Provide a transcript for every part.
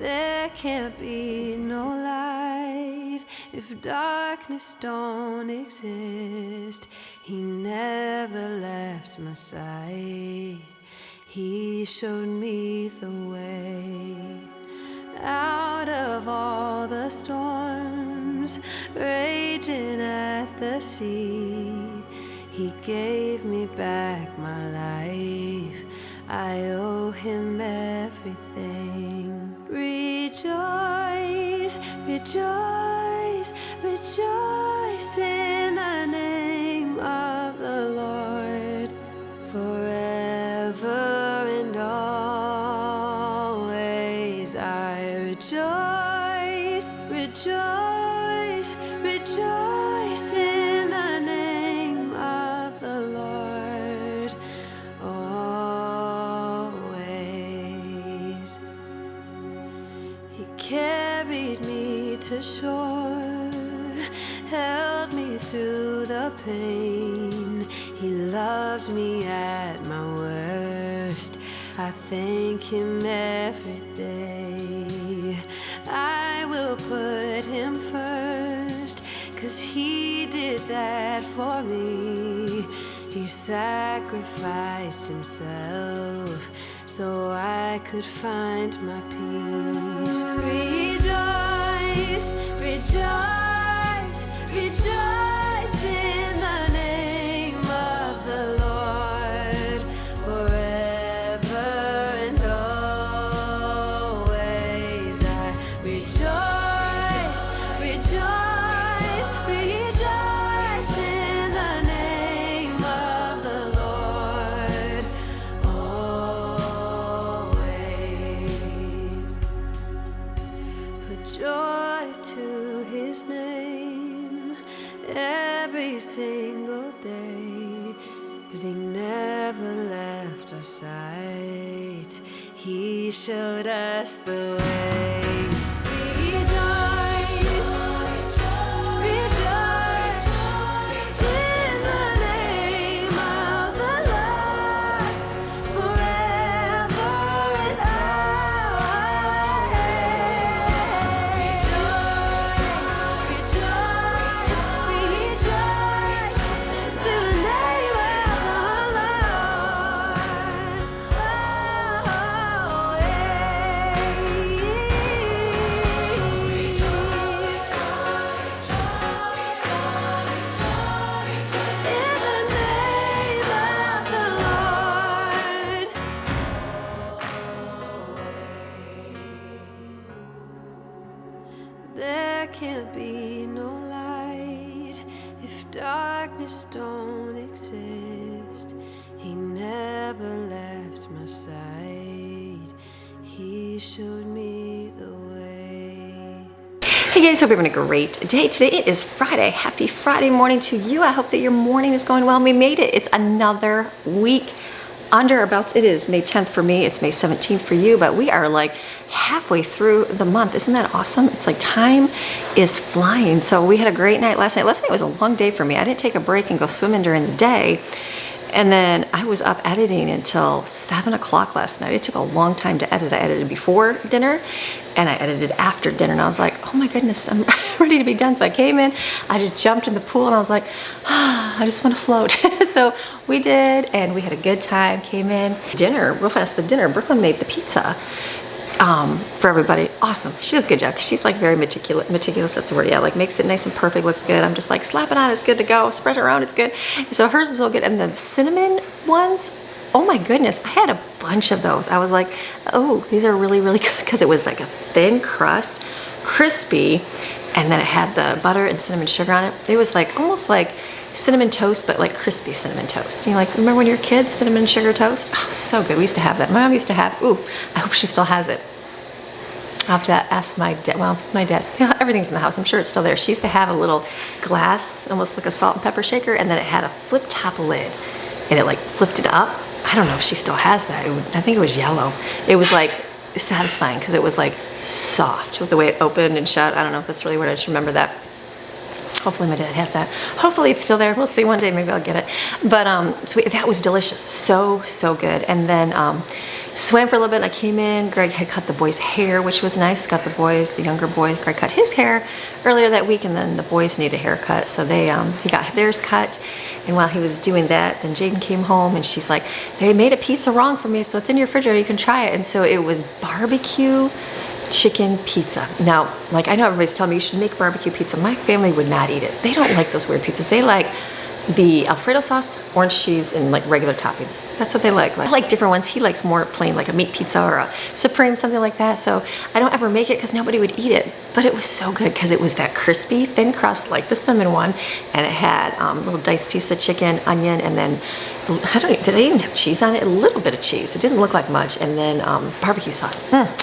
There can't be no light if darkness don't exist. He never left my side. He showed me the way. Out of all the storms raging at the sea, He gave me back my life. I owe Him everything. Rejoice, rejoice, rejoice in the name of the Lord. Forever and always I rejoice, rejoice, rejoice in the name of the Lord. Always. He carried me to shore, held me through the pain. He loved me at my worst. I thank Him every day. I will put Him first, 'cause He did that for me. He sacrificed Himself so I could find my peace. Rejoice, rejoice, rejoice in the name of the Lord. Forever and always I rejoice, rejoice, rejoice in the name of the Lord. Always. Put joy to His name every single day, 'cause He never left our sight. He showed us the way. Rejoice, rejoice in the name of the Lord. Forever and always. Rejoice, rejoice in the name of the Lord. There can't be no light if darkness don't exist. He never left my side. He showed me the way. Hey guys, hope you're having a great day today. It is Friday. Happy Friday morning to you. I hope that your morning is going well. We made it. It's another week under our belts. It is May 10th for me. It's May 17th for you, but we are like halfway through the month. Isn't that awesome? It's like time is flying. So we had a great night last night. Last night was a long day for me. I didn't take a break and go swimming during the day. And then I was up editing until 7 o'clock last night. It took a long time to edit. I edited before dinner and I edited after dinner. And I was like, oh my goodness, I'm ready to be done. So I came in, I just jumped in the pool and I was like, I just want to float. So we did, and we had a good time. Came in, dinner, real fast, the dinner, Brooklyn made the pizza for everybody. Awesome. She does a good job. She's like very meticulous, that's the word. Yeah, like makes it nice and perfect, looks good. I'm just like, slap it on, it's good to go. Spread it around, it's good. So hers is real good. And the cinnamon ones, oh my goodness, I had a bunch of those. I was like, oh, these are really, really good, because it was like a thin crust, crispy, and then it had the butter and cinnamon sugar on it. It was like almost like cinnamon toast, but like crispy cinnamon toast. You know, like, remember when you were kids, cinnamon sugar toast? Oh, so good. We used to have that. My mom used to have, ooh, I hope she still has it. I'll have to ask my dad. Well, my dad, everything's in the house. I'm sure it's still there. She used to have a little glass, almost like a salt and pepper shaker, and then it had a flip top lid, and it like flipped it up. I don't know if she still has that. I think it was yellow. It was like satisfying because it was like soft with the way it opened and shut. I don't know if that's really what I just remember that. Hopefully my dad has that. Hopefully it's still there. We'll see one day. Maybe I'll get it. But so that was delicious. So good. And then swam for a little bit. And I came in. Greg had cut the boys' hair, which was nice. Got the younger boys. Greg cut his hair earlier that week, and then the boys need a haircut, so he got theirs cut. And while he was doing that, then Jaden came home, and she's like, "They made a pizza wrong for me, so it's in your refrigerator. You can try it." And so it was barbecue chicken pizza. Now, like, I know everybody's telling me you should make barbecue pizza. My family would not eat it. They don't like those weird pizzas. They like the Alfredo sauce, orange cheese, and like regular toppings. That's what they like. I like different ones. He likes more plain, like a meat pizza or a supreme, something like that. So I don't ever make it because nobody would eat it. But it was so good because it was that crispy, thin crust like the cinnamon one, and it had little diced piece of chicken, onion, and then did I even have cheese on it? A little bit of cheese. It didn't look like much, and then barbecue sauce.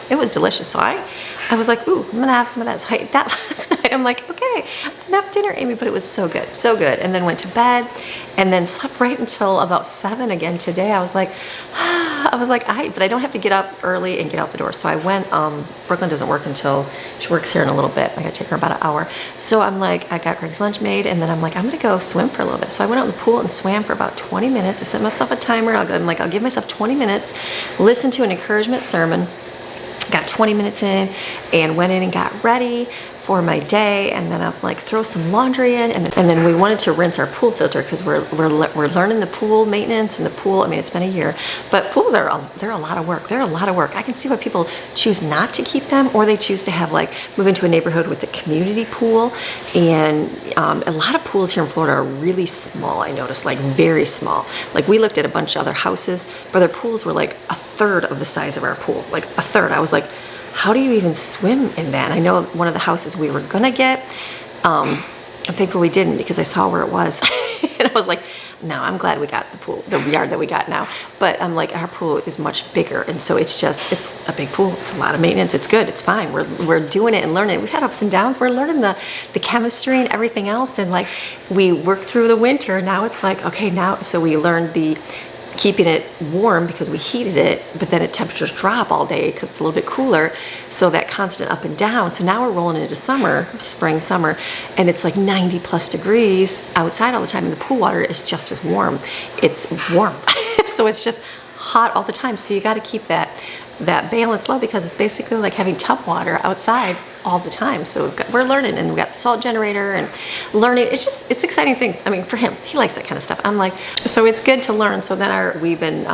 It was delicious. So I was like, ooh, I'm gonna have some of that. So I ate that last night. I'm like, okay, enough dinner, Amy, but it was so good, so good. And then went to bed, and then slept right until about 7 again today. I was like, but I don't have to get up early and get out the door. So I went. Brooklyn doesn't work until she works here in a little bit. I gotta take her about an hour. So I'm like, I got Greg's lunch made, and then I'm like, I'm gonna go swim for a little bit. So I went out in the pool and swam for about 20 minutes. I set myself a timer. I'm like, I'll give myself 20 minutes, listen to an encouragement sermon. Got 20 minutes in and went in and got ready for my day, and then I'm like, throw some laundry in, and then we wanted to rinse our pool filter because we're learning the pool maintenance and the pool. I mean, it's been a year, but pools they're a lot of work. They're a lot of work. I can see why people choose not to keep them, or they choose to have like move into a neighborhood with a community pool. And a lot of pools here in Florida are really small. I noticed, like very small. Like we looked at a bunch of other houses, but their pools were like a third of the size of our pool, like a third. I was like, how do you even swim in that? I know one of the houses we were gonna get, I'm thankful we didn't because I saw where it was. And I was like, no, I'm glad we got the yard that we got now. But I'm like, our pool is much bigger. And so it's a big pool. It's a lot of maintenance. It's good. It's fine. We're doing it and learning. We've had ups and downs. We're learning the chemistry and everything else. And like, we worked through the winter. Now it's like, okay, so we learned keeping it warm because we heated it, but then temperatures drop all day because it's a little bit cooler. So that constant up and down. So now we're rolling into spring, summer, and it's like 90 plus degrees outside all the time, and the pool water is just as warm. It's warm. So it's just hot all the time. So you got to keep that balance low because it's basically like having tub water outside all the time. So we're learning, and we got the salt generator and learning. It's exciting things. I mean, for him, he likes that kind of stuff. I'm like, so it's good to learn. So then we've been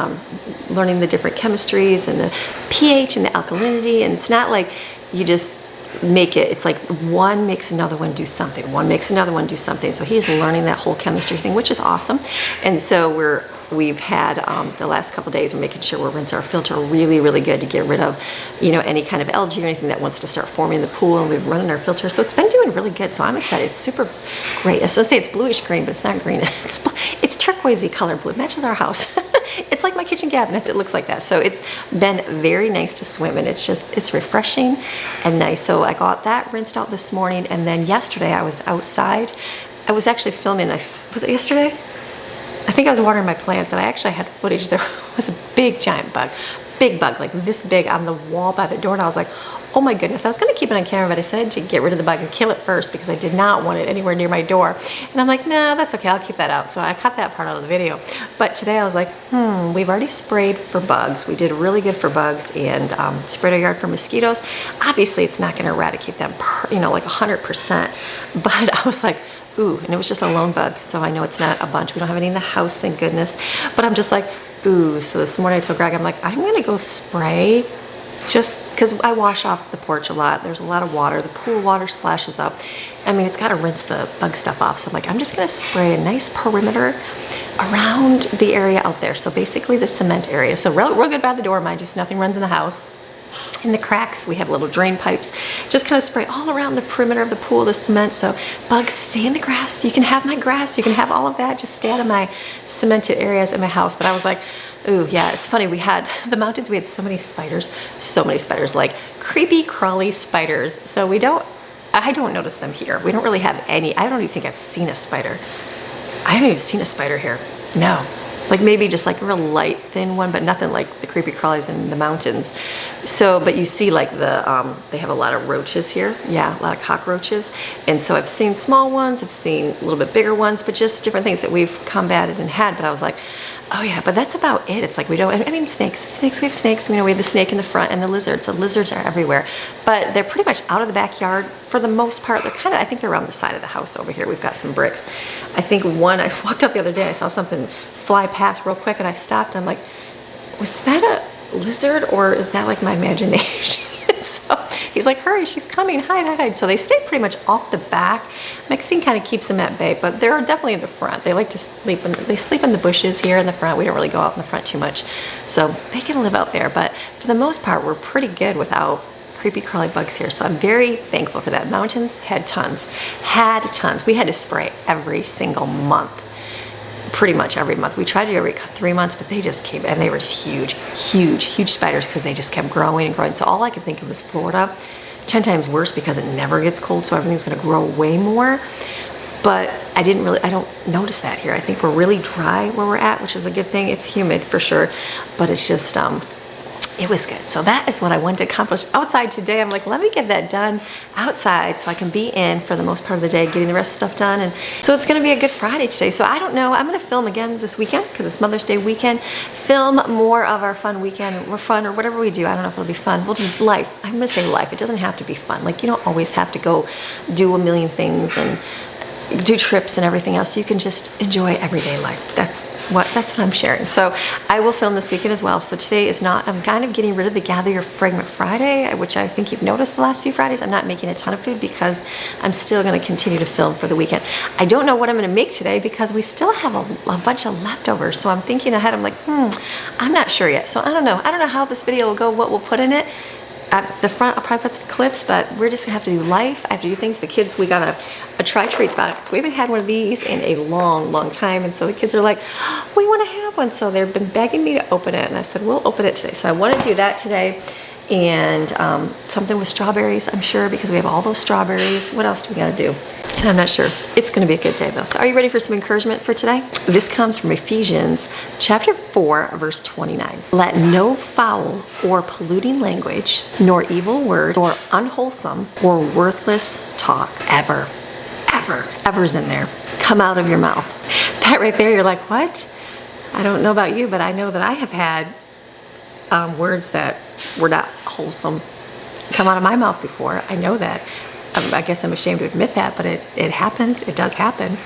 learning the different chemistries and the pH and the alkalinity, and it's not like you just make it. It's like one makes another one do something. One makes another one do something. So he's learning that whole chemistry thing, which is awesome. And so we've had the last couple days, we're making sure we're rinsing our filter really, really good to get rid of, any kind of algae or anything that wants to start forming in the pool. And we've running our filter, so it's been doing really good. So I'm excited. It's super great. I was gonna say it's bluish green, but it's not green. It's turquoisey color blue. It matches our house. It's like my kitchen cabinets. It looks like that. So it's been very nice to swim in. It's refreshing and nice. So I got that rinsed out this morning, and then yesterday I was outside. I was actually filming. Was it yesterday? I think I was watering my plants, and I actually had footage. There was a big giant bug, like this big on the wall by the door, and I was like, oh my goodness. I was going to keep it on camera, but I said to get rid of the bug and kill it first because I did not want it anywhere near my door. And I'm like, nah, that's okay. I'll keep that out. So I cut that part out of the video. But today I was like, we've already sprayed for bugs. We did really good for bugs, and sprayed our yard for mosquitoes. Obviously, it's not going to eradicate them, like 100%. But I was like, ooh, and it was just a lone bug, so I know it's not a bunch. We don't have any in the house, thank goodness. But I'm just like, ooh. So this morning I told Greg, I'm like, I'm gonna go spray, just because I wash off the porch a lot. There's a lot of water. The pool water splashes up. I mean, it's got to rinse the bug stuff off. So I'm like, I'm just gonna spray a nice perimeter around the area out there. So basically the cement area. So real good by the door, mind you, so nothing runs in the house. In the cracks, we have little drain pipes. Just kind of spray all around the perimeter of the pool, the cement, so bugs stay in the grass. You can have my grass, you can have all of that. Just stay out of my cemented areas in my house. But I was like, ooh, yeah, it's funny. We had the mountains, we had so many spiders, like creepy, crawly spiders. So I don't notice them here. We don't really have any. I don't even think I've seen a spider. I haven't even seen a spider here. No. Like maybe just like a real light, thin one, but nothing like the creepy crawlies in the mountains. So, but you see like they have a lot of roaches here. Yeah, a lot of cockroaches. And so I've seen small ones, I've seen a little bit bigger ones, but just different things that we've combated and had. But I was like, Oh yeah, but that's about it. It's like we don't, I mean, snakes, we have snakes, we have the snake in the front and the lizards. The lizards are everywhere, but they're pretty much out of the backyard for the most part. They're kind of, I think they're around the side of the house over here. We've got some bricks. I think I walked up the other day, I saw something fly past real quick and I stopped and I'm like, was that a lizard or is that like my imagination? So he's like, hurry, she's coming, hide. So they stay pretty much off the back. Maxine kind of keeps them at bay, but they're definitely in the front. They like to they sleep in the bushes here in the front. We don't really go out in the front too much. So they can live out there, but for the most part, we're pretty good without creepy crawly bugs here. So I'm very thankful for that. Mountains had tons. We had to spray every single month. Pretty much every month. We tried to do every 3 months, but they just came, and they were just huge spiders because they just kept growing and growing. So all I could think of was Florida, 10 times worse because it never gets cold, so everything's going to grow way more. But I don't notice that here. I think we're really dry where we're at, which is a good thing. It's humid for sure, but it's just, it was good. So that is what I wanted to accomplish outside today. I'm like, let me get that done outside so I can be in for the most part of the day, getting the rest of the stuff done. And so it's going to be a good Friday today. So I don't know. I'm going to film again this weekend because it's Mother's Day weekend. Film more of our fun weekend or fun or whatever we do. I don't know if it'll be fun. We'll do life. I'm going to say life. It doesn't have to be fun. Like you don't always have to go do a million things and do trips and everything else. You can just enjoy everyday life. That's what I'm sharing. So I will film this weekend as well. So today is not, I'm kind of getting rid of the Gather Your Fragment Friday, which I think you've noticed the last few Fridays. I'm not making a ton of food because I'm still going to continue to film for the weekend. I don't know what I'm going to make today because we still have a bunch of leftovers. So I'm thinking ahead. I'm like, I'm not sure yet. So I don't know. I don't know how this video will go, what we'll put in it. At the front, I'll probably put some clips, but we're just gonna have to do life. I have to do things. The kids, we got a try-treats box. We haven't had one of these in a long time, and so the kids are like, oh, we want to have one. So they've been begging me to open it, and I said, we'll open it today. So I want to do that today, and something with strawberries, I'm sure, because we have all those strawberries. What else do we gotta do? And I'm not sure. It's gonna be a good day though. So are you ready for some encouragement for today? This comes from Ephesians chapter 4, verse 29. Let no foul or polluting language, nor evil word, nor unwholesome or worthless talk ever's in there, come out of your mouth. That right there, you're like, what? I don't know about you, but I know that I have had words that were not wholesome come out of my mouth before. I know that. I guess I'm ashamed to admit that, but it happens. It does happen.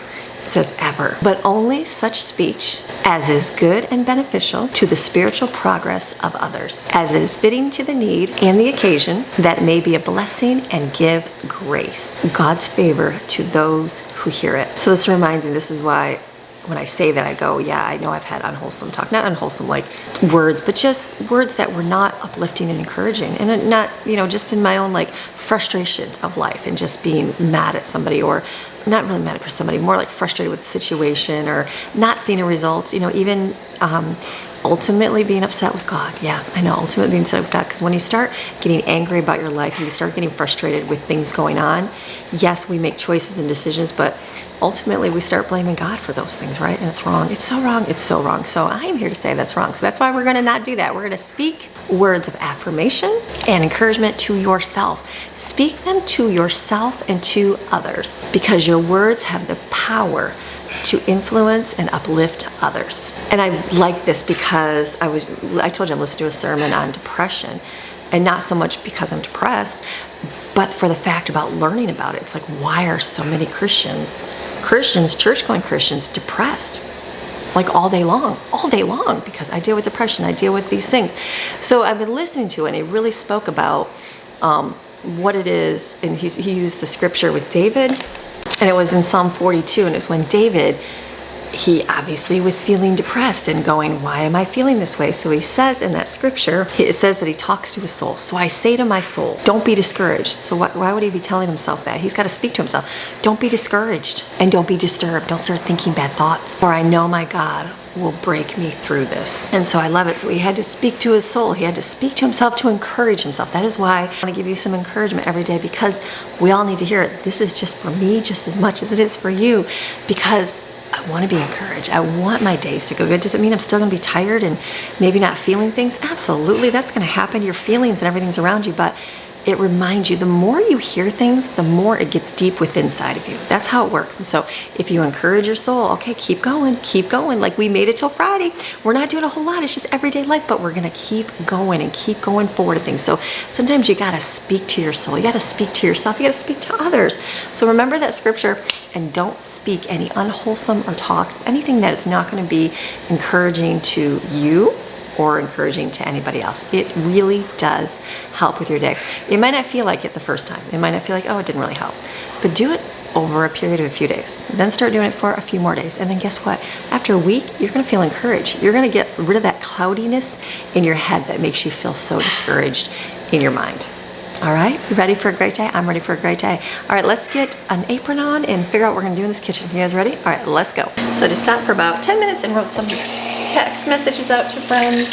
It says ever. But only such speech as is good and beneficial to the spiritual progress of others, as it is fitting to the need and the occasion, that may be a blessing and give grace, God's favor to those who hear it. So this reminds me, this is why when I say that, I go, yeah, I know I've had unwholesome talk, not unwholesome like words, but just words that were not uplifting and encouraging, and not, just in my own like frustration of life and just being mad at somebody, or not really mad at somebody, more like frustrated with the situation or not seeing a result, even ultimately being upset with God. Yeah, I know, ultimately being upset with God, because when you start getting angry about your life and you start getting frustrated with things going on, yes, we make choices and decisions, but ultimately we start blaming God for those things, right? And it's wrong. It's so wrong. It's so wrong. So I am here to say that's wrong. So that's why we're going to not do that. We're going to speak words of affirmation and encouragement to yourself. Speak them to yourself and to others, because your words have the power to influence and uplift others. And I like this because I told you I'm listening to a sermon on depression, and not so much because I'm depressed, but for the fact about learning about it. It's like, why are so many Christians, church-going Christians, depressed? Like all day long, because I deal with depression, I deal with these things. So I've been listening to it, and he really spoke about what it is, and he used the scripture with David. And it was in Psalm 42, and it was when David, he obviously was feeling depressed and going, why am I feeling this way? So he says in that scripture, it says that he talks to his soul. So I say to my soul, don't be discouraged. So why would he be telling himself that? He's got to speak to himself. Don't be discouraged and don't be disturbed. Don't start thinking bad thoughts, for I know my God will break me through this. And so I love it. So he had to speak to his soul. He had to speak to himself to encourage himself. That is why I want to give you some encouragement every day, because we all need to hear it. This is just for me just as much as it is for you, because I want to be encouraged. I want my days to go good. Does it mean I'm still going to be tired and maybe not feeling things? Absolutely. That's going to happen. Your feelings and everything's around you, but it reminds you, the more you hear things, the more it gets deep within inside of you. That's how it works. And so if you encourage your soul, okay, keep going. Like we made it till Friday. We're not doing a whole lot. It's just everyday life, but we're going to keep going and keep going forward at things. So sometimes you got to speak to your soul. You got to speak to yourself. You got to speak to others. So remember that scripture, and don't speak any unwholesome or talk, anything that is not going to be encouraging to you or encouraging to anybody else. It really does help with your day. It might not feel like it the first time. It might not feel like, oh, it didn't really help. But do it over a period of a few days. Then start doing it for a few more days. And then guess what? After a week, you're gonna feel encouraged. You're gonna get rid of that cloudiness in your head that makes you feel so discouraged in your mind. All right, you ready for a great day? I'm ready for a great day. All right, let's get an apron on and figure out what we're gonna do in this kitchen. You guys ready? All right, let's go. So I just sat for about 10 minutes and wrote some text messages out to friends.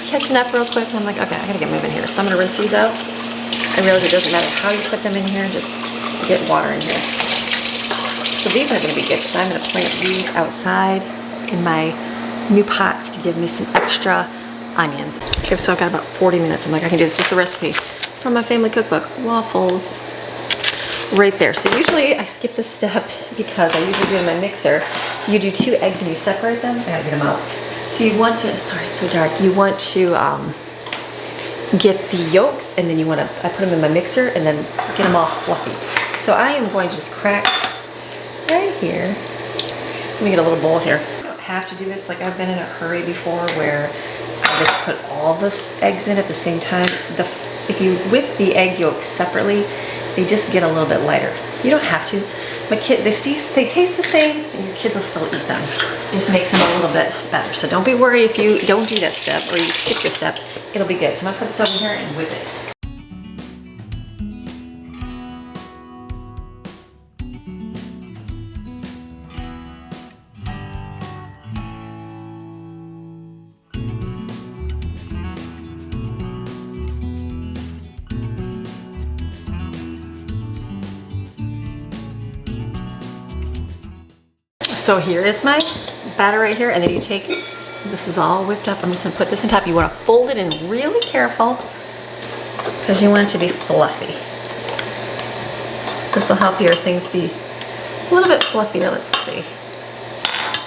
Catching up real quick, and I'm like, okay, I gotta get moving here. So I'm gonna rinse these out. I realize it doesn't matter how you put them in here, just get water in here. So these are gonna be good because I'm gonna plant these outside in my new pots to give me some extra onions. Okay, so I've got about 40 minutes. I'm like, I can do this. This is the recipe from my family cookbook, waffles. Right there. So usually I skip this step because I usually do in my mixer. You do 2 eggs and you separate them. I gotta get them out. So you want to, sorry, it's so dark. You want to get the yolks, and then you want to, I put them in my mixer and then get them all fluffy. So I am going to just crack right here. Let me get a little bowl here. You don't have to do this. Like I've been in a hurry before where I just put all the eggs in at the same time. If you whip the egg yolks separately, they just get a little bit lighter. You don't have to. My kid, they taste the same, and your kids will still eat them. It just makes them a little bit better. So don't be worried if you don't do that step or you skip this step. It'll be good. So I'm gonna put this over here and whip it. So here is my batter right here, and then you take, this is all whipped up. I'm just gonna put this on top. You wanna fold it in really careful because you want it to be fluffy. This will help your things be a little bit fluffier, let's see.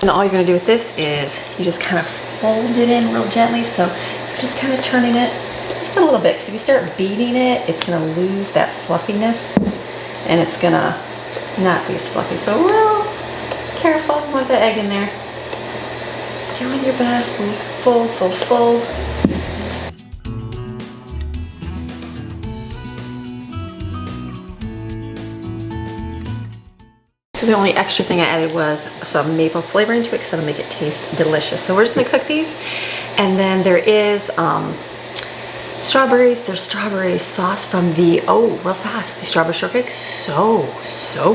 And all you're gonna do with this is you just kind of fold it in real gently. So you're just kind of turning it just a little bit. Because if you start beating it, it's gonna lose that fluffiness and it's gonna not be as fluffy. So real careful with the egg in there. Doing your best. Fold, fold, fold. So the only extra thing I added was some maple flavoring to it because that'll make it taste delicious. So we're just gonna cook these. And then there is strawberries. There's strawberry sauce from the, real fast, the strawberry shortcake. So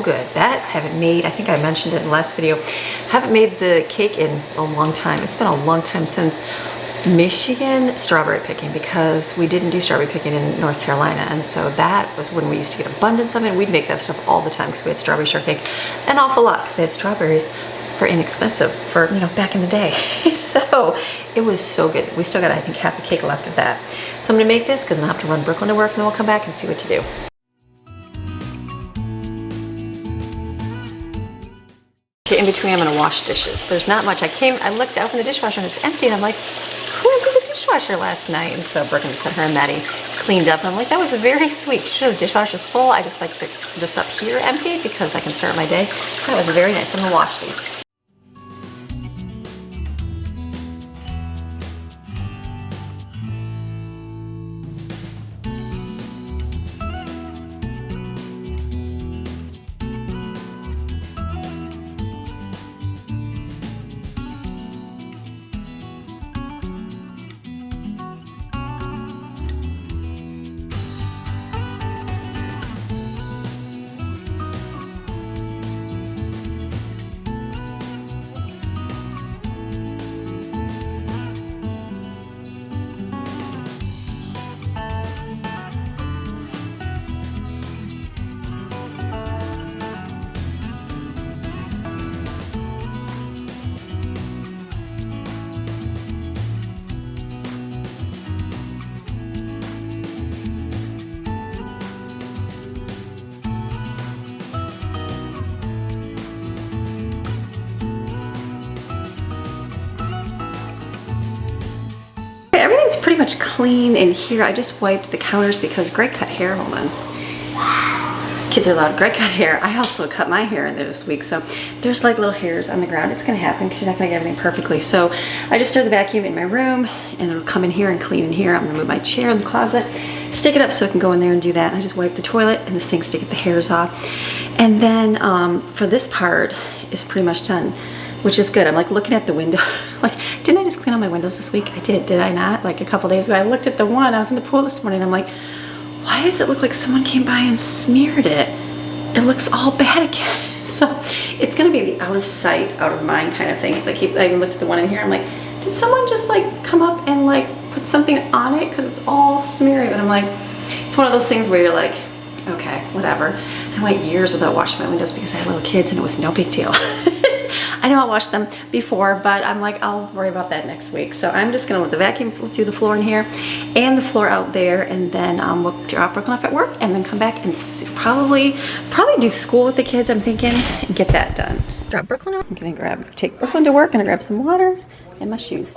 good. That I haven't made, I think I mentioned it in the last video. Haven't made the cake in a long time. It's been a long time since Michigan strawberry picking because we didn't do strawberry picking in North Carolina. And so that was when we used to get abundance of it. We'd make that stuff all the time because we had strawberry shortcake an awful lot because they had strawberries for inexpensive for, back in the day. So it was so good. We still got, I think, half a cake left of that. So I'm gonna make this because I'll have to run Brooklyn to work and then we'll come back and see what to do. Okay, in between I'm gonna wash dishes. There's not much. I looked out in the dishwasher and it's empty and I'm like, who emptied the dishwasher last night? And so Brooklyn sent her and Maddie cleaned up. And I'm like, that was very sweet. Sure, the dishwasher's full. I just like this up here empty because I can start my day. That was very nice. I'm gonna wash these. much clean in here. I just wiped the counters because Greg cut hair. Hold on. Kids are loud. Greg cut hair. I also cut my hair in there this week, so there's like little hairs on the ground. It's gonna happen because you're not gonna get everything perfectly. So I just started the vacuum in my room, and it'll come in here and clean in here. I'm gonna move my chair in the closet, stick it up so it can go in there and do that. And I just wipe the toilet and the sinks to get the hairs off. And then for this part is pretty much done, which is good. I'm like looking at the window. Like, didn't I just clean all my windows this week? I did I not? Like a couple days ago, I looked at the one. I was in the pool this morning. I'm like, why does it look like someone came by and smeared it? It looks all bad again. So it's gonna be the out of sight, out of mind kind of thing. Because I even looked at the one in here. I'm like, did someone just like come up and like put something on it? Because it's all smeary. But I'm like, it's one of those things where you're like, okay, whatever. I went years without washing my windows because I had little kids and it was no big deal. I know I'll wash them before, but I'm like, I'll worry about that next week. So I'm just gonna let the vacuum do the floor in here and the floor out there, and then we'll drop Brooklyn off at work and then come back and probably do school with the kids, I'm thinking, and get that done. Drop Brooklyn off. I'm gonna take Brooklyn to work, and grab some water and my shoes.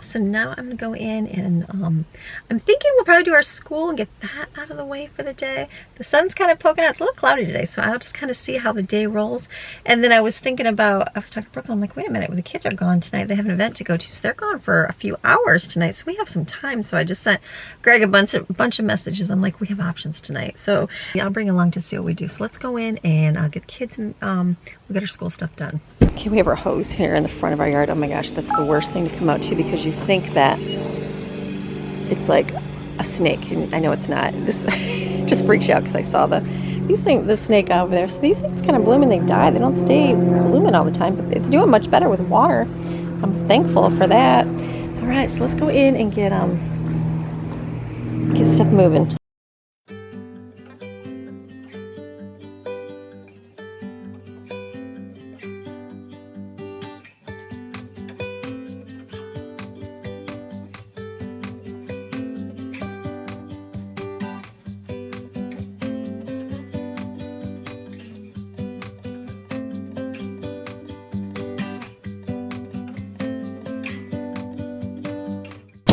So now I'm gonna go in and I'm thinking we'll probably do our school and get that out of the way for the day. The sun's kind of poking out. It's a little cloudy today, so I'll just kind of see how the day rolls. And then I was thinking about, I was talking to Brooklyn, I'm like, wait a minute, the kids are gone tonight. They have an event to go to, so they're gone for a few hours tonight, so we have some time. So I just sent Greg a bunch of messages. I'm like, we have options tonight, so yeah, I'll bring along to see what we do. So let's go in and I'll get the kids and we'll get our school stuff done. Okay, we have our hose here in the front of our yard. Oh my gosh, that's the worst thing to come out to, because you think that it's like a snake, and I know it's not. This just freaks you out because I saw the snake over there. So these things kind of bloom and they die. They don't stay blooming all the time, but it's doing much better with water. I'm thankful for that. All right, so let's go in and get stuff moving.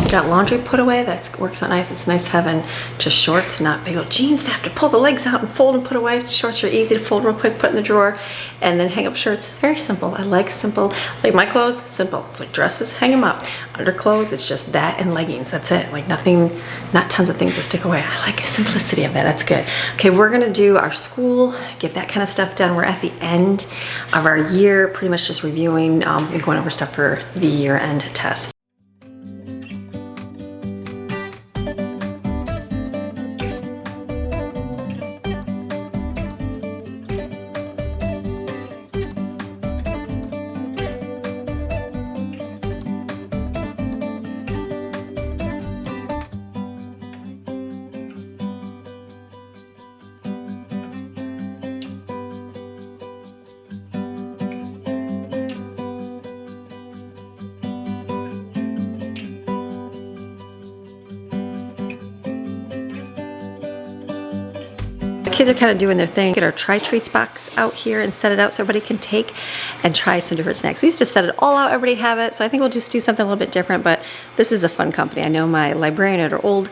Got laundry put away. That works out nice. It's nice having just shorts, not big old jeans to have to pull the legs out and fold and put away. Shorts are easy to fold real quick, put in the drawer, and then hang up shirts. It's very simple. I like simple. Like my clothes, simple. It's like dresses, hang them up. Underclothes, it's just that and leggings. That's it. Like nothing, not tons of things to stick away. I like the simplicity of that. That's good. Okay, we're gonna do our school, get that kind of stuff done. We're at the end of our year, pretty much just reviewing and going over stuff for the year-end test. Kids are kind of doing their thing. Get our try treats box out here and set it out so everybody can take and try some different snacks. We used to set it all out, everybody have it, so I think we'll just do something a little bit different, but this is a fun company. I know my librarian at our old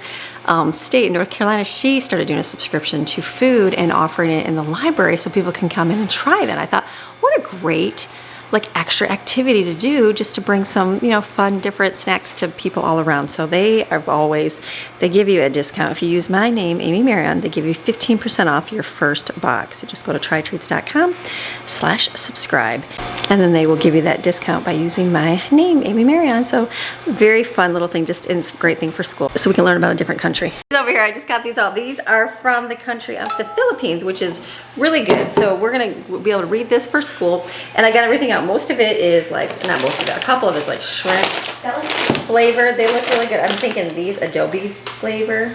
state in North Carolina, she started doing a subscription to food and offering it in the library so people can come in and try that. I thought, what a great like extra activity to do, just to bring some, you know, fun, different snacks to people all around. So they give you a discount. If you use my name, Amy Maryon, they give you 15% off your first box. So just go to trytreats.com/subscribe. And then they will give you that discount by using my name, Amy Maryon. So very fun little thing, just and it's a great thing for school. So we can learn about a different country. Over here, I just got these out. These are from the country of the Philippines, which is really good. So we're gonna be able to read this for school. And I got everything out. Most of it is like, not most of it, a couple of it is like shrimp flavored. They look really good. I'm thinking these adobo flavor.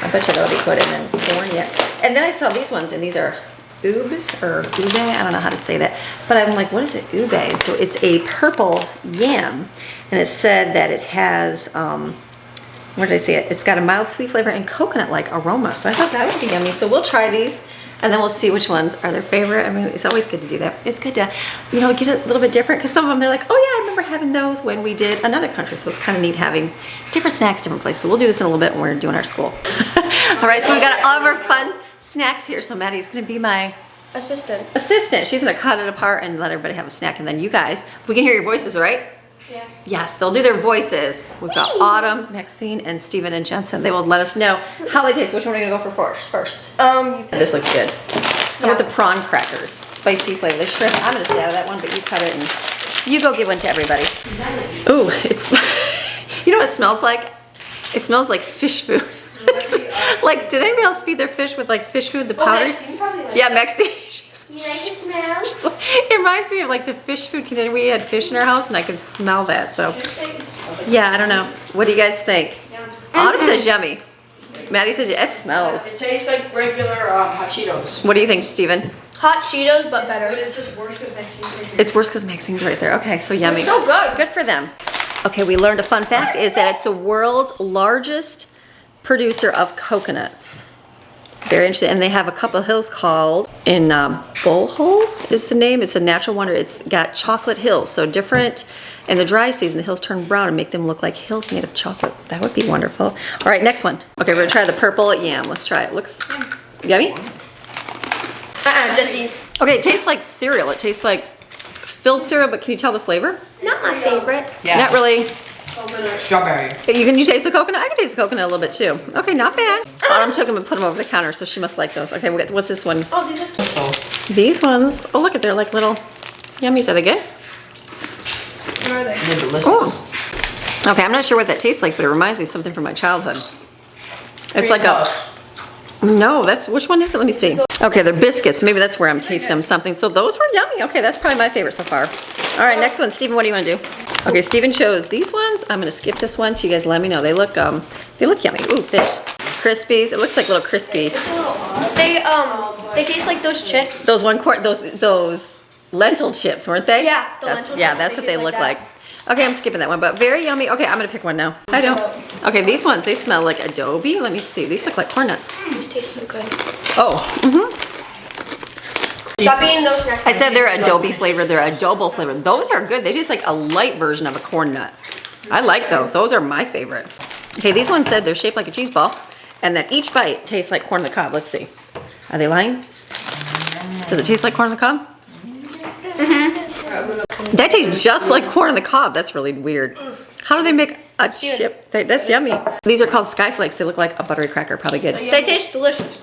I bet you that'll be good. And then corn, yeah. And then I saw these ones, and these are ube or ube. I don't know how to say that. But I'm like, what is it, ube? And so it's a purple yam. And it said that it has, where did I see it? It's got a mild sweet flavor and coconut-like aroma. So I thought that would be yummy. So we'll try these. and then we'll see which ones are their favorite. I mean, it's always good to do that. It's good to, you know, get a little bit different because some of them they're like, oh yeah, I remember having those when we did another country. So it's kind of neat having different snacks, different places. So we'll do this in a little bit when we're doing our school. All right, so we got all of our fun snacks here. So Maddie's gonna be my Assistant. She's gonna cut it apart and let everybody have a snack, and then you guys, we can hear your voices, right? Yeah. Yes, they'll do their voices. We've got Autumn, Maxine, and Steven and Jensen. They will let us know how they taste. Which one are you gonna go for first? This looks good. How about the prawn crackers? Spicy flavor. The shrimp. I'm gonna stay out of that one, but you cut it and you go give one to everybody. Ooh, it's, you know what it smells like? It smells like fish food. Like, did anybody else feed their fish with like fish food, the powders? Yeah, Maxine. You like the smell? It reminds me of like the fish food container. We had fish in our house and I can smell that. So yeah, I don't know. What do you guys think? Autumn says yummy. Maddie says it smells. It tastes like regular hot Cheetos. What do you think, Steven? Hot Cheetos, but better. But it's just worse because Maxine's It's worse because Maxine's right there. Okay, so yummy. So good. Good for them. Okay, we learned a fun fact is that it's the world's largest producer of coconuts. Very interesting, and they have a couple of hills called in Bohol is the name. It's a natural wonder. It's got chocolate hills, so different. In the dry season, the hills turn brown and make them look like hills made of chocolate. That would be wonderful. All right, next one. Okay, we're gonna try the purple yam. Let's try it. Looks yummy. Jesse. Okay, it tastes like cereal. It tastes like filled cereal, but can you tell the flavor? Not my favorite. Not really. strawberry. Can you taste the coconut? I can taste the coconut a little bit too. Okay, not bad. Autumn took them and put them over the counter, so she must like those. Okay, what's this one? Oh, these are cute. These ones. Oh, look at they're like little yummies. Are they good? Where are they? They're delicious. Oh. Okay, I'm not sure what that tastes like, but it reminds me of something from my childhood. It's like a. No, that's which one is it? Let me see. Okay, they're biscuits. Maybe that's where I'm tasting them something. So those were yummy. Okay, that's probably my favorite so far. All right, next one. Steven, what do you want to do? Okay, Steven chose these ones. I'm gonna skip this one. So you guys let me know. They look yummy. Ooh, fish. Crispies. It looks like little crispy. They taste like those chips. Those those lentil chips, weren't they? Yeah, the lentil Yeah, chips. that's They what they taste look like like. Okay, I'm skipping that one, but very yummy. Okay, I'm gonna pick one now. I don't. Okay, these ones, they smell like adobe. Let me see. These look like corn nuts. These taste so good. Oh, Stop eating those next I said they're adobe flavored. They're adobo flavored. Those are good. They taste like a light version of a corn nut. I like those. Those are my favorite. Okay, these ones said they're shaped like a cheese ball, and that each bite tastes like corn on the cob. Let's see. Are they lying? Does it taste like corn on the cob? That tastes just like corn on the cob. That's really weird. How do they make a chip? That's yummy. These are called Skyflakes. They look like a buttery cracker. Probably good. They taste delicious.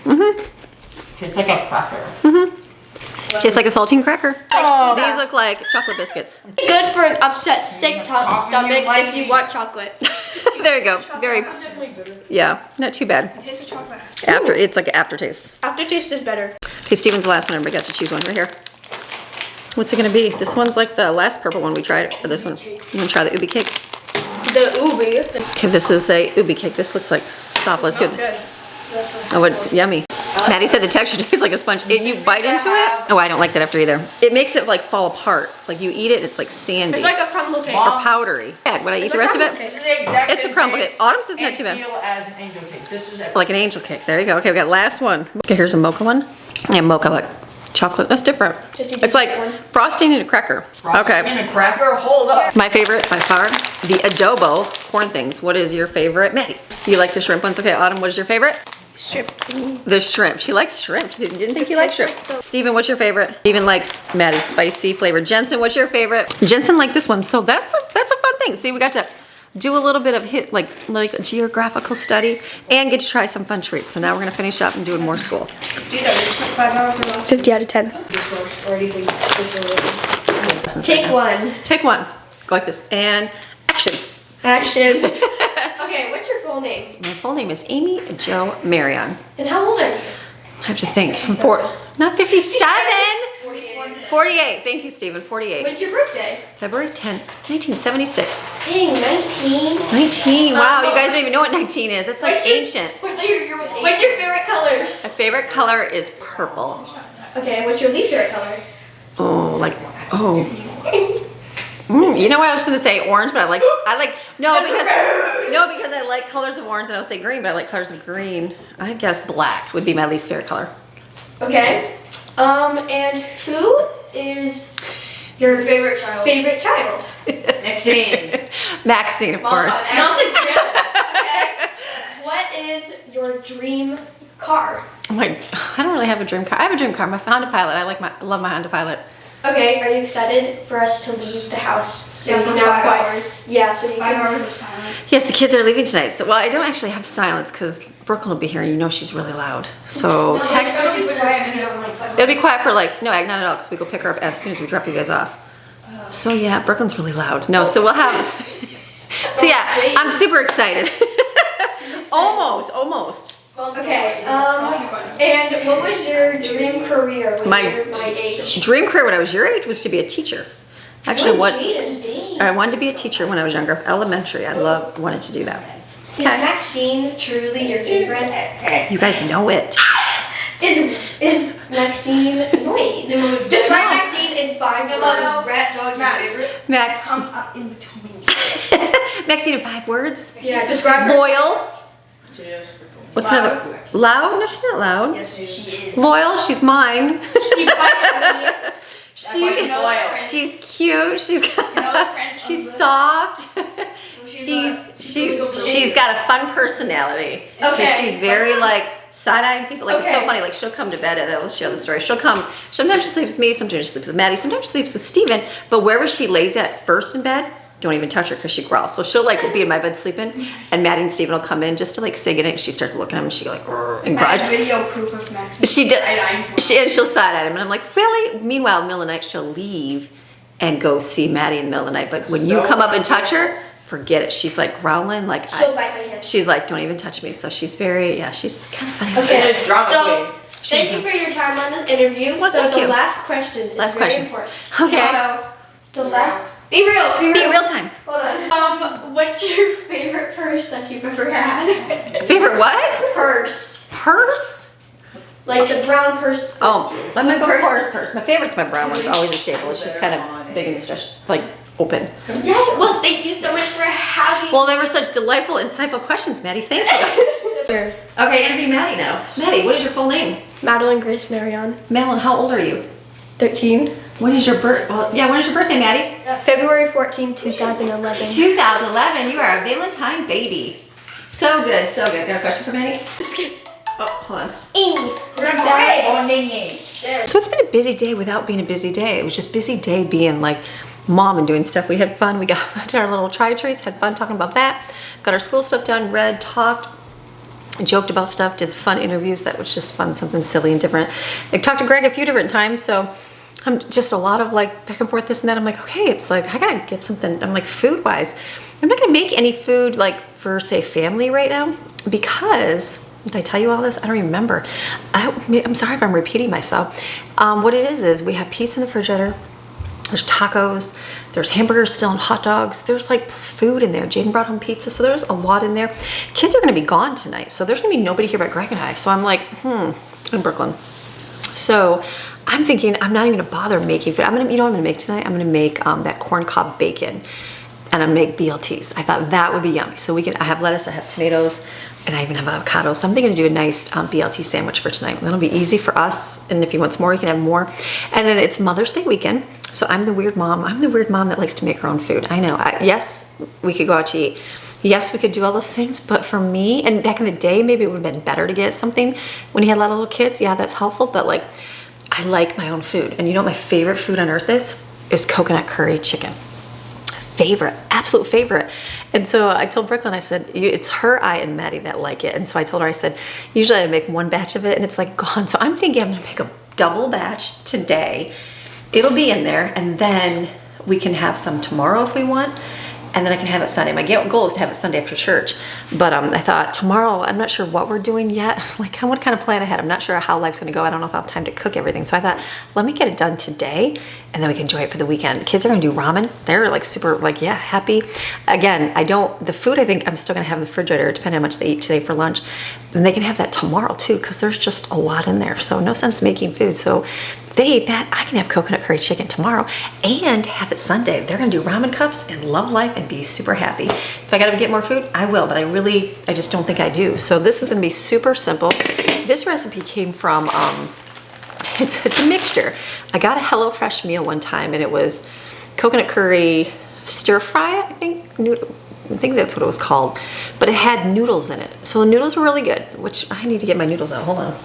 It's like a cracker. Tastes like a saltine cracker. Oh. These look like chocolate biscuits. Good for an upset stomach if you want chocolate. There you go. Very, yeah, not too bad. Taste of chocolate. It's like an aftertaste. Aftertaste is better. Okay, Steven's the last one. Everybody got to choose one right here. What's it gonna be? This one's like the last purple one we tried, or this one. You wanna try the ubi cake? The ubi. Okay, this is the ubi cake. This looks like soft. Let's see. Good. Oh, it's yummy. Maddie said the texture tastes like a sponge. And you bite into it? Oh, I don't like that after either. It makes it like fall apart. Like you eat it, it's like sandy. It's like a crumble cake. or powdery. Yeah, would I eat the rest of it? This is the exact It's a same crumble taste cake. Autumn says not and too bad. feel as an angel cake. This is Like an angel cake. There you go. Okay, we got last one. Okay, here's a mocha one. Yeah, mocha like chocolate. That's different. It's like frosting and a cracker. Okay. in a cracker. Hold up. My favorite by far, the adobo corn things. What is your favorite? Maddie, you like the shrimp ones? Okay, Autumn, what is your favorite? Shrimp, please. The shrimp. She likes shrimp. She didn't think you liked shrimp. Steven, what's your favorite? Steven likes Maddie's spicy flavor. Jensen, what's your favorite? Jensen liked this one. So that's a fun thing. See, we got to do a little bit of like a geographical study and get to try some fun treats. So now we're gonna finish up and doing more school. 50 out of 10. Take one. Take one. Go like this. And action. Action. Okay, what's your full name? My full name is Amy Jo Maryon. And how old are you? I have to think. I'm not 57. 48. Thank you, Steven. 48. When's your birthday? February 10th, 1976. Dang, 19. 19. Wow, you guys don't even know what 19 is. It's like ancient. What's your favorite color? My favorite color is purple. Okay, what's your least favorite color? You know what I was gonna say? Orange, but no, because No, because I like colors of orange and I'll say green, but I like colors of green. I guess black would be my least favorite color. Okay. And who is your Favorite child. favorite child? Maxine. Maxine, of course. Not the okay. What is your dream car? I don't really have a dream car. I have a dream car, my Honda Pilot. I love my Honda Pilot. Okay, are you excited for us to leave the house? So you can for have 5 quiet. hours. Yeah, so you 5 can. hours of silence. Yes, the kids are leaving tonight. So, well, I don't actually have silence because Brooklyn will be here and you know she's really loud. So, No, tech, it'll be quiet when you have my phone. it'll be quiet for like, no, not at all because we go pick her up as soon as we drop you guys off. So, yeah, Brooklyn's really loud. No, so we'll have, so yeah, I'm super excited. Almost. Okay, and what was your dream career when you were my age? Dream career when I was your age was to be a teacher. Actually, I wanted to be a teacher when I was younger, elementary. I wanted to do that. Is Maxine truly your favorite? You guys know it. Is Maxine annoying? Describe Maxine in 5 words. Rat dog, your favorite? Max, Comes up in between. Maxine in 5 words. Yeah, describe her. Loyal. What's another? Loud? No, she's not loud. Yes, she is. Loyal. She's mine. She bites me. She's cute. She's soft. She's got a fun personality. Okay. She's very like side-eyeing people. Like it's so Okay. funny. Like she'll come to bed and I'll share the story. She'll come. Sometimes she sleeps with me. Sometimes she sleeps with Maddie. Sometimes she sleeps with Steven. But wherever she lays at first in bed, don't even touch her because she growls. So she'll like be in my bed sleeping, and Maddie and Steven will come in just to like say goodnight. She starts looking at him and she like and I have grudge. video proof of Max. She did. She'll side at him, and I'm like, really? Meanwhile, in the middle of the night, she'll leave and go see Maddie in the middle of the night. But when you come up and touch her, forget it. She's like growling, like She'll bite my hand. she's like, don't even touch me. So she's very, she's kind of funny. Okay, Drama so queen. thank you for your time on this interview. Well, so thank the you. last question is Last very question. important. Okay. The last. Be real. Be real time. Hold on. What's your favorite purse that you've ever had? Favorite what? Purse. Purse? Like the brown purse. Oh, I'm gonna go Purse. purse. My favorite's my brown one. It's always a staple. It's just kind of big and stretched, like open. Yeah. Well, thank you so much for having. Well, they were such delightful, insightful questions, Maddie. Thank you. Okay, interview Maddie now. Maddie, what is your full name? Madeline Grace Maryon. Madeline, how old are you? 13. When is your when is your birthday, Maddie? February 14, 2011. 2011. You are a Valentine baby. So good, so good. Got a question for Maddie? Oh, hold on. So it's been a busy day without being a busy day. It was just busy day being like mom and doing stuff. We had fun. We did our little try-treats, had fun talking about that. Got our school stuff done, read, talked, joked about stuff, did fun interviews. That was just fun, something silly and different. I talked to Greg a few different times, so I'm just a lot of like back and forth this and that. I'm like, okay, it's like I gotta get something. I'm like food wise, I'm not gonna make any food like for say family right now because did I tell you all this? I don't remember. I'm sorry if I'm repeating myself. What it is we have pizza in the refrigerator. There's tacos, there's hamburgers still and hot dogs. There's like food in there. Jaden brought home pizza, so there's a lot in there. Kids are gonna be gone tonight, so there's gonna be nobody here but Greg and I. So I'm like, in Brooklyn. So I'm thinking I'm not even gonna bother making food. You know what I'm gonna make tonight? I'm gonna make that corn cob bacon and I'm gonna make BLTs. I thought that would be yummy. So I have lettuce, I have tomatoes, and I even have avocado. So I'm thinking to do a nice BLT sandwich for tonight. That'll be easy for us. And if he wants more, he can have more. And then it's Mother's Day weekend. So I'm the weird mom. I'm the weird mom that likes to make her own food. I know. Yes, we could go out to eat. Yes, we could do all those things. But for me, and back in the day, maybe it would have been better to get something when you had a lot of little kids. Yeah, that's helpful. But like, I like my own food. And you know what my favorite food on earth is? Is coconut curry chicken. Favorite, absolute favorite. And so I told Brooklyn, I said, it's her, I, and Maddie that like it. And so I told her, I said, usually I make one batch of it and it's like gone. So I'm thinking I'm gonna make a double batch today. It'll be in there and then we can have some tomorrow if we want. And then I can have it Sunday. My goal is to have it Sunday after church. But I thought tomorrow, I'm not sure what we're doing yet. Like what kind of plan I had. I'm not sure how life's gonna go. I don't know if I have time to cook everything. So I thought, let me get it done today and then we can enjoy it for the weekend. The kids are gonna do ramen. They're like super like, yeah, happy. Again, the food I think I'm still gonna have in the refrigerator depending on how much they eat today for lunch. And they can have that tomorrow too because there's just a lot in there. So no sense making food. So they ate that, I can have coconut curry chicken tomorrow and have it Sunday. They're gonna do ramen cups and love life and be super happy. If I gotta get more food, I will, but I just don't think I do. So this is gonna be super simple. This recipe came from, it's a mixture. I got a HelloFresh meal one time and it was coconut curry stir fry, I think that's what it was called, but it had noodles in it. So the noodles were really good, which I need to get my noodles out, hold on.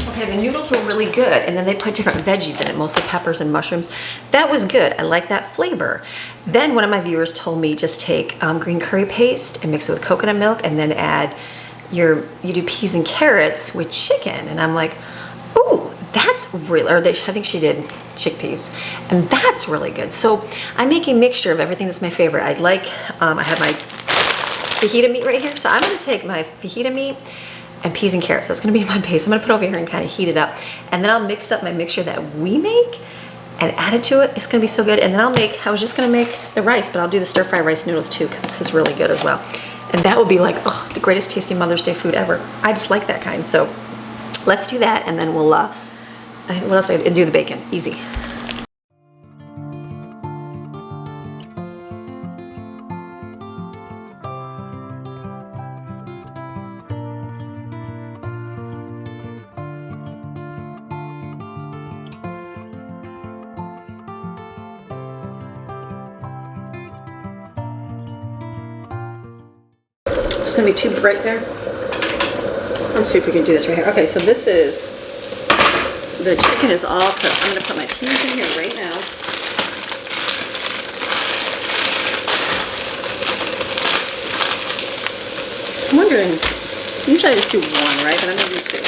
Okay, the noodles were really good, and then they put different veggies in it, mostly peppers and mushrooms. That was good, I like that flavor. Then one of my viewers told me just take green curry paste and mix it with coconut milk and then add you do peas and carrots with chicken. And I'm like, ooh, that's really, I think she did chickpeas, and that's really good. So I make a mixture of everything that's my favorite. I have my fajita meat right here. So I'm gonna take my fajita meat and peas and carrots. That's gonna be my base. I'm gonna put it over here and kind of heat it up. And then I'll mix up my mixture that we make and add it to it. It's gonna be so good. And then I was just gonna make the rice, but I'll do the stir fry rice noodles too, because this is really good as well. And that will be like, oh, the greatest tasting Mother's Day food ever. I just like that kind. So let's do that, and then we'll, what else? And do the bacon, easy. It's gonna be too bright there. Let's see if we can do this right here. Okay, so this is, the chicken is all cooked. I'm gonna put my peas in here right now. I'm wondering, usually I just do one, right? But I'm gonna do two.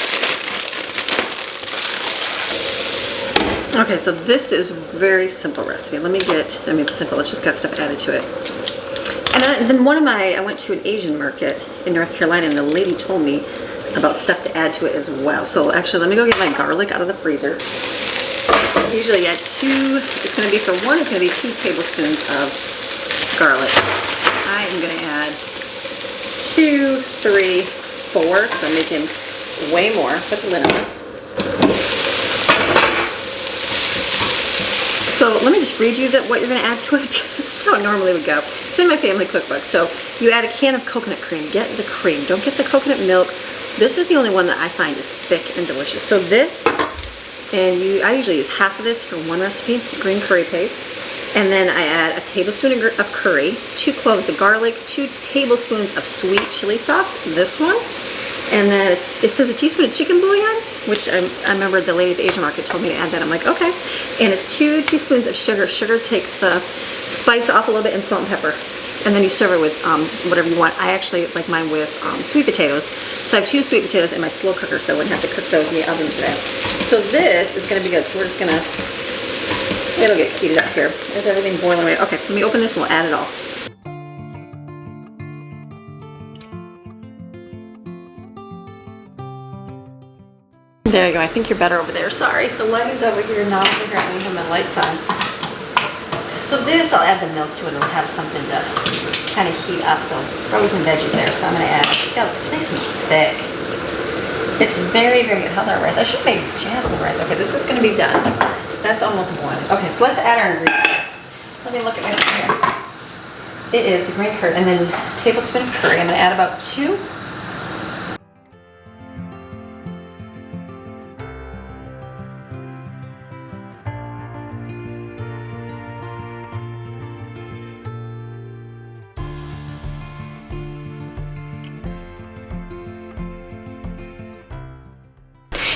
Okay, so this is a very simple recipe. It's simple, it's just got stuff added to it. And then I went to an Asian market in North Carolina, and the lady told me about stuff to add to it as well. So actually, let me go get my garlic out of the freezer. Usually add it's gonna be 2 tablespoons of garlic. I am gonna add 2, 3, 4, because I'm making way more. Put the lid on this. So let me just read you what you're gonna add to it, because this is how it normally would go. It's in my family cookbook. So you add a can of coconut cream. Get the cream. Don't get the coconut milk. This is the only one that I find is thick and delicious. So this, and I usually use half of this for one recipe, green curry paste. And then I add a tablespoon of curry, 2 cloves of garlic, 2 tablespoons of sweet chili sauce, this one. And then it says a teaspoon of chicken bouillon, which I remember the lady at the Asian market told me to add that. I'm like, okay. And it's 2 teaspoons of sugar. Sugar takes the spice off a little bit, and salt and pepper. And then you serve it with whatever you want. I actually like mine with sweet potatoes. So I have 2 sweet potatoes in my slow cooker, so I wouldn't have to cook those in the oven today. So this is gonna be good. So we're just gonna, it'll get heated up here. There's everything boiling away. Okay, let me open this and we'll add it all. There you go. I think you're better over there. Sorry. The lighting's over here, not over here. I don't have my lights on. So this, I'll add the milk to it, and it'll have something to kind of heat up those frozen veggies there. So I'm going to add, see how it's nice and thick. It's very, very good. How's our rice? I should make jasmine rice. Okay, this is going to be done. That's almost boiling. Okay, so let's add our ingredients. Let me look at my here. It is the green curry, and then a tablespoon of curry. I'm going to add about 2.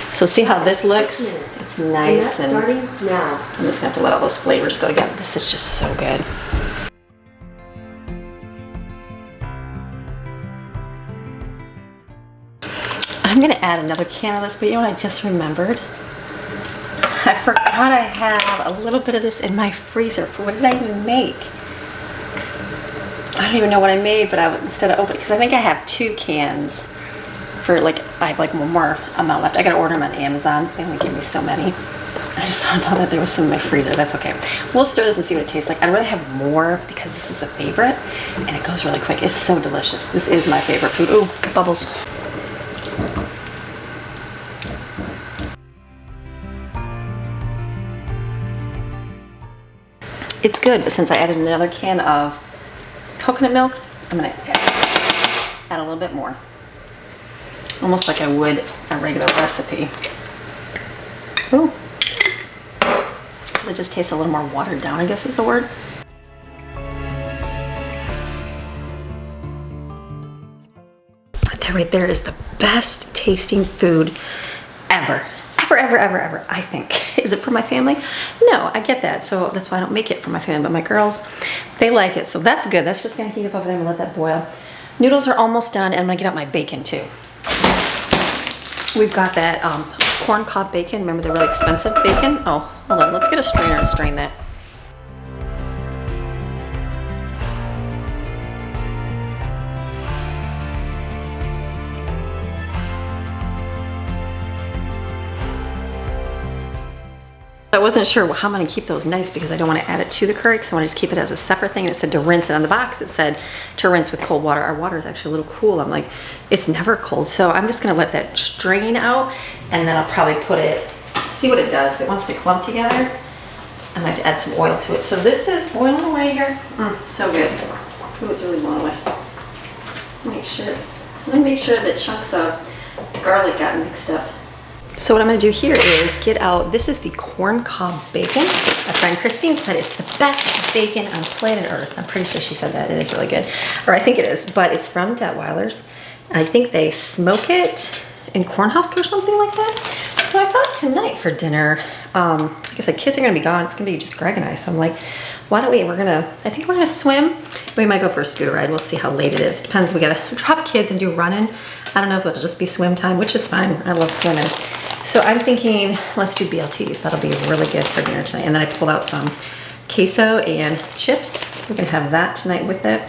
So see how this looks? It's nice and starting now. I'm just gonna have to let all those flavors go together. This is just so good. I'm gonna add another can of this, but you know what I just remembered? I forgot I have a little bit of this in my freezer. What did I even make? I don't even know what I made, but instead of opening, because I think I have 2 cans. I have one more amount left. I gotta order them on Amazon. They only gave me so many. I just thought about that. There was some in my freezer. That's okay. We'll stir this and see what it tastes like. I'd rather have more because this is a favorite and it goes really quick. It's so delicious. This is my favorite food. Ooh, bubbles. It's good, but since I added another can of coconut milk, I'm gonna add a little bit more. Almost like I would a regular recipe. Ooh. It just tastes a little more watered down, I guess is the word. That right there is the best tasting food ever. Ever, I think. Is it for my family? No, I get that. So that's why I don't make it for my family. But my girls, they like it. So that's good. That's just going to heat up over there and let that boil. Noodles are almost done, and I'm going to get out my bacon too. We've got that corn cob bacon. Remember the really expensive bacon? Oh, hold on. Let's get a strainer and strain that. I wasn't sure how I'm going to keep those nice because I don't want to add it to the curry because I want to just keep it as a separate thing. And it said to rinse it on the box. It said to rinse with cold water. Our water is actually a little cool. I'm like, it's never cold. So I'm just going to let that strain out and then I'll probably put it, see what it does. If it wants to clump together, I might have to add some oil to it. So this is boiling away here. So good. Ooh, it's really boiling away. Let me make sure that chunks of garlic got mixed up. So what I'm going to do here is get out, this is the corn cob bacon. My friend Christine said it's the best bacon on planet Earth. I'm pretty sure she said that. It is really good. Or I think it is, but it's from Detweiler's. And I think they smoke it in Cornhusker or something like that. So I thought tonight for dinner, like I said, kids are going to be gone. It's going to be just Greg and I. So I'm like, why don't we, I think we're going to swim. We might go for a scooter ride. We'll see how late it is. Depends. We got to drop kids and do running. I don't know if it'll just be swim time, which is fine. I love swimming. So I'm thinking, let's do BLTs. That'll be really good for dinner tonight. And then I pulled out some queso and chips. We're gonna have that tonight with it.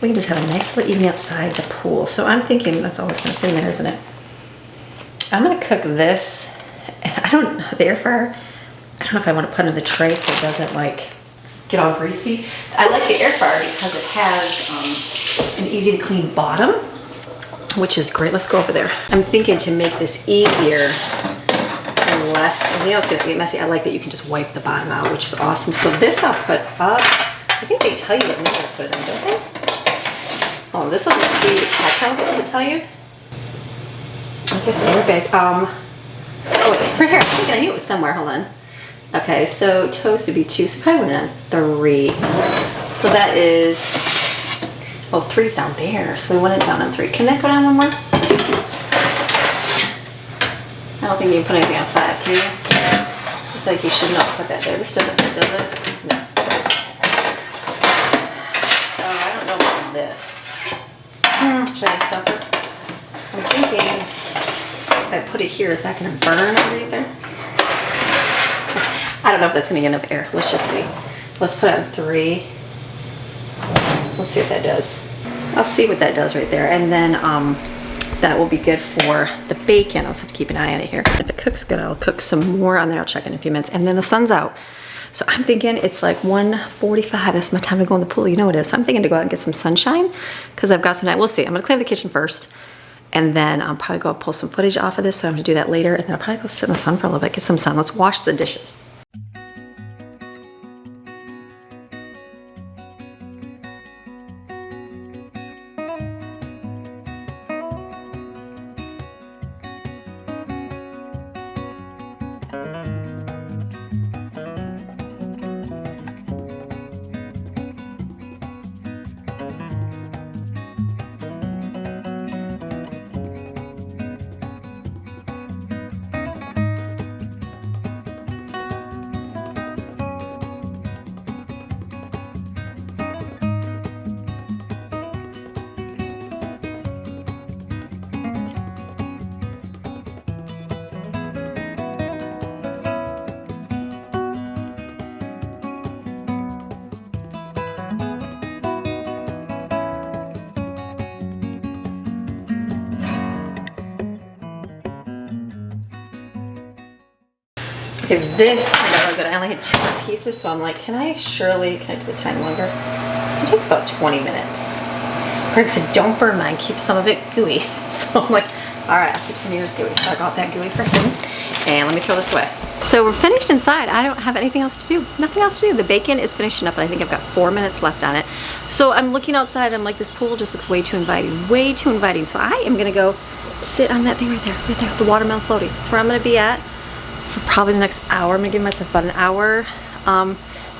We can just have a nice little evening outside the pool. So I'm thinking that's all that's gonna fit in there, isn't it? I'm gonna cook this, and the air fryer, I don't know if I wanna put it in the tray so it doesn't like get all greasy. I like the air fryer because it has an easy to clean bottom, which is great. Let's go over there. I'm thinking to make this easier and less, you know it's gonna get messy. I like that you can just wipe the bottom out, which is awesome. So this I'll put up. I think they tell you what number to put it in, don't they? Oh, this will be the to tell you. I guess we're big. Oh wait, right here. I think I knew it was somewhere, hold on. Okay, so toast would be 2, so probably went on 3. So that is, oh, 3's down there, so we want it down on 3. Can that go down one more? I don't think you can put anything on 5, can you? I feel like you should not put that there. This doesn't fit, does it? No. So I don't know about this. Should I suffer? I'm thinking if I put it here, is that going to burn underneath there? I don't know if that's going to get enough air. Let's just see. Let's put it on 3. Let's see what that does. I'll see what that does right there. And then that will be good for the bacon. I'll just have to keep an eye on it here. If it cooks good, I'll cook some more on there. I'll check in a few minutes. And then the sun's out. So I'm thinking it's like 1:45. That's my time to go in the pool. You know it is. So I'm thinking to go out and get some sunshine because I've got some time. We'll see. I'm going to clean the kitchen first. And then I'll probably go pull some footage off of this. So I'm going to do that later. And then I'll probably go sit in the sun for a little bit, get some sun. Let's wash the dishes. Okay, this turned out really good. I only had 2 more pieces, so I'm like, can I do the time longer? So it takes about 20 minutes. Greg said, don't burn mine, keep some of it gooey. So I'm like, all right, I'll keep some of yours gooey. So I got that gooey for him. And let me throw this away. So we're finished inside. I don't have anything else to do. Nothing else to do. The bacon is finishing up, and I think I've got 4 minutes left on it. So I'm looking outside. I'm like, this pool just looks way too inviting. Way too inviting. So I am gonna go sit on that thing right there, the watermelon floaty. That's where I'm gonna be at for probably the next hour. I'm gonna give myself about an hour.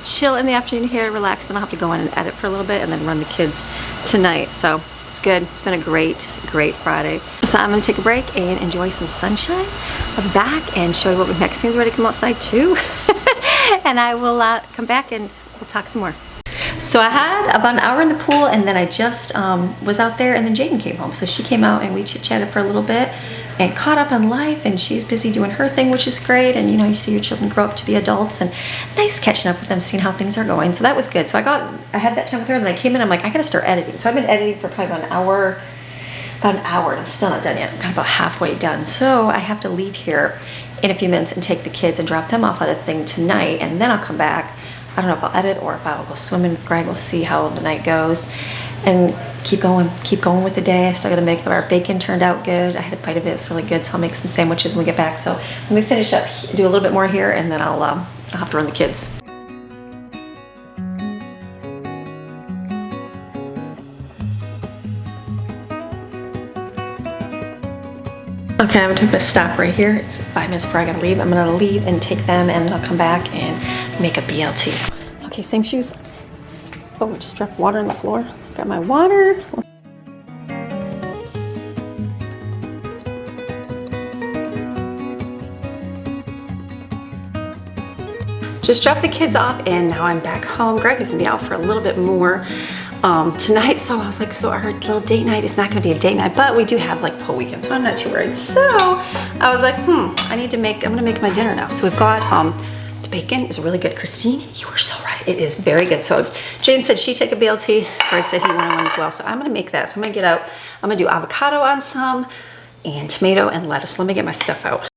Chill in the afternoon here, relax. Then I'll have to go in and edit for a little bit and then run the kids tonight. So it's good. It's been a great Friday. So I'm gonna take a break and enjoy some sunshine. I'll be back and show you what next thing's ready to come outside too. And I will come back and we'll talk some more. So I had about an hour in the pool, and then I just was out there, and then Jaden came home. So she came out and we chit-chatted for a little bit and caught up on life, and she's busy doing her thing, which is great. And you know, you see your children grow up to be adults, and nice catching up with them, seeing how things are going. So that was good. So I had that time with her, and then I came in, I'm like, I gotta start editing. So I've been editing for probably about an hour, and I'm still not done yet. I'm kind of about halfway done. So I have to leave here in a few minutes and take the kids and drop them off at a thing tonight, and then I'll come back. I don't know if I'll edit or if I'll go swimming with Greg. We'll see how the night goes and keep going with the day. I still gotta make our bacon turned out good. I had a bite of it, it was really good. So I'll make some sandwiches when we get back. So let me finish up, do a little bit more here, and then I'll have to run the kids. Okay, I'm gonna stop right here. It's 5 minutes before I gotta leave. I'm gonna leave and take them, and then I'll come back and make a BLT. Okay, same shoes. Oh, I just dropped water on the floor. Got my water. Just dropped the kids off, and now I'm back home. Greg is gonna be out for a little bit more tonight, so I was like, so our little date night is not gonna be a date night, but we do have like full weekend, so I'm not too worried. So I was like, I'm gonna make my dinner now. So we've got the bacon is really good. Christine, you were so right, it is very good. So Jane said she'd take a BLT, Greg said he wanted one as well, so I'm gonna make that. So I'm gonna get out, I'm gonna do avocado on some, and tomato and lettuce. Let me get my stuff out.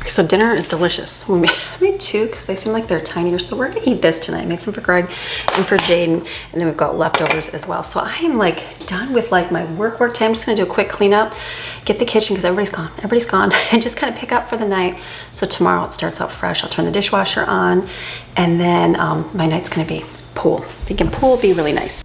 So dinner is delicious. We made two because they seem like they're tinier. So we're gonna eat this tonight. I made some for Greg and for Jaden, and then we've got leftovers as well. So I am like done with like my work time. I'm just gonna do a quick cleanup, get the kitchen because everybody's gone, and just kind of pick up for the night. So tomorrow it starts out fresh. I'll turn the dishwasher on, and then my night's gonna be pool. Thinking pool will be really nice.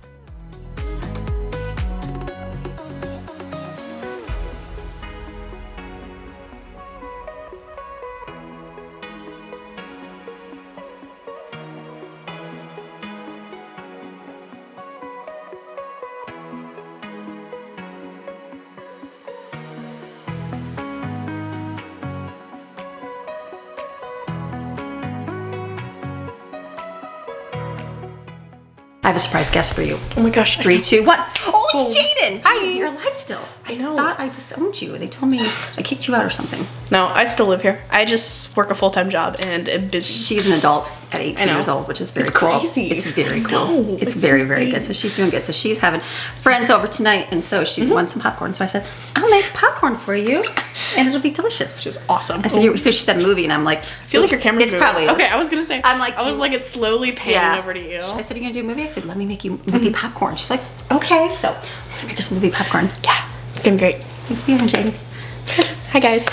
I have a surprise guest for you. Oh my gosh. 3, 2, 1. Oh, it's Jaden. Hi. You're alive still. I know. I thought I disowned you. They told me I kicked you out or something. No, I still live here. I just work a full-time job and am busy. She's an adult at 18 years old, which is very cool. Crazy. It's very cool. No, it's very, insane. very good. So she's doing good. So she's having friends over tonight, and so she wants some popcorn. So I said, I'll make popcorn for you, and it'll be delicious. Which is awesome. I said, because she said movie, and I'm like, I feel like your camera's It's moving. probably Okay, I was gonna say. I'm like, I was like, it's slowly panning over to you. I said, are you gonna do a movie? I said, let me make you movie popcorn. She's like, okay. So I'm gonna make her some movie popcorn. Yeah, it's gonna be great. Thanks for being here, Jaden. Hi guys.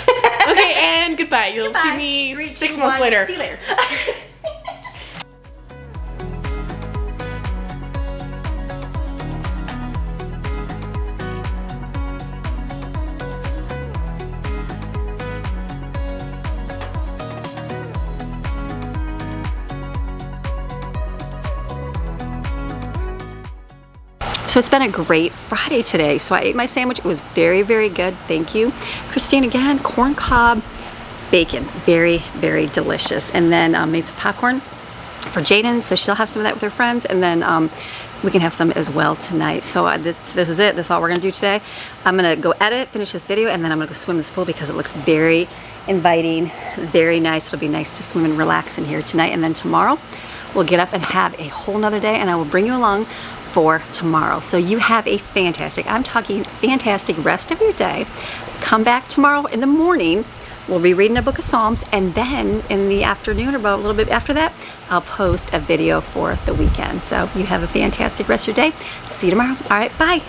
Okay, and goodbye. You'll see me 3, 6 2, months 1. later. See you later. So it's been a great Friday today. So I ate my sandwich. It was very, very good. Thank you. Christine, again, corn cob bacon. Very, very delicious. And then made some popcorn for Jaden, so she'll have some of that with her friends. And then we can have some as well tonight. So this is it. That's all we're gonna do today. I'm gonna go edit, finish this video, and then I'm gonna go swim in this pool because it looks very inviting, very nice. It'll be nice to swim and relax in here tonight. And then tomorrow, we'll get up and have a whole nother day, and I will bring you along for tomorrow. So you have a fantastic, I'm talking fantastic rest of your day. Come back tomorrow in the morning. We'll be reading a book of Psalms, and then in the afternoon, or about a little bit after that, I'll post a video for the weekend. So you have a fantastic rest of your day. See you tomorrow. All right, bye.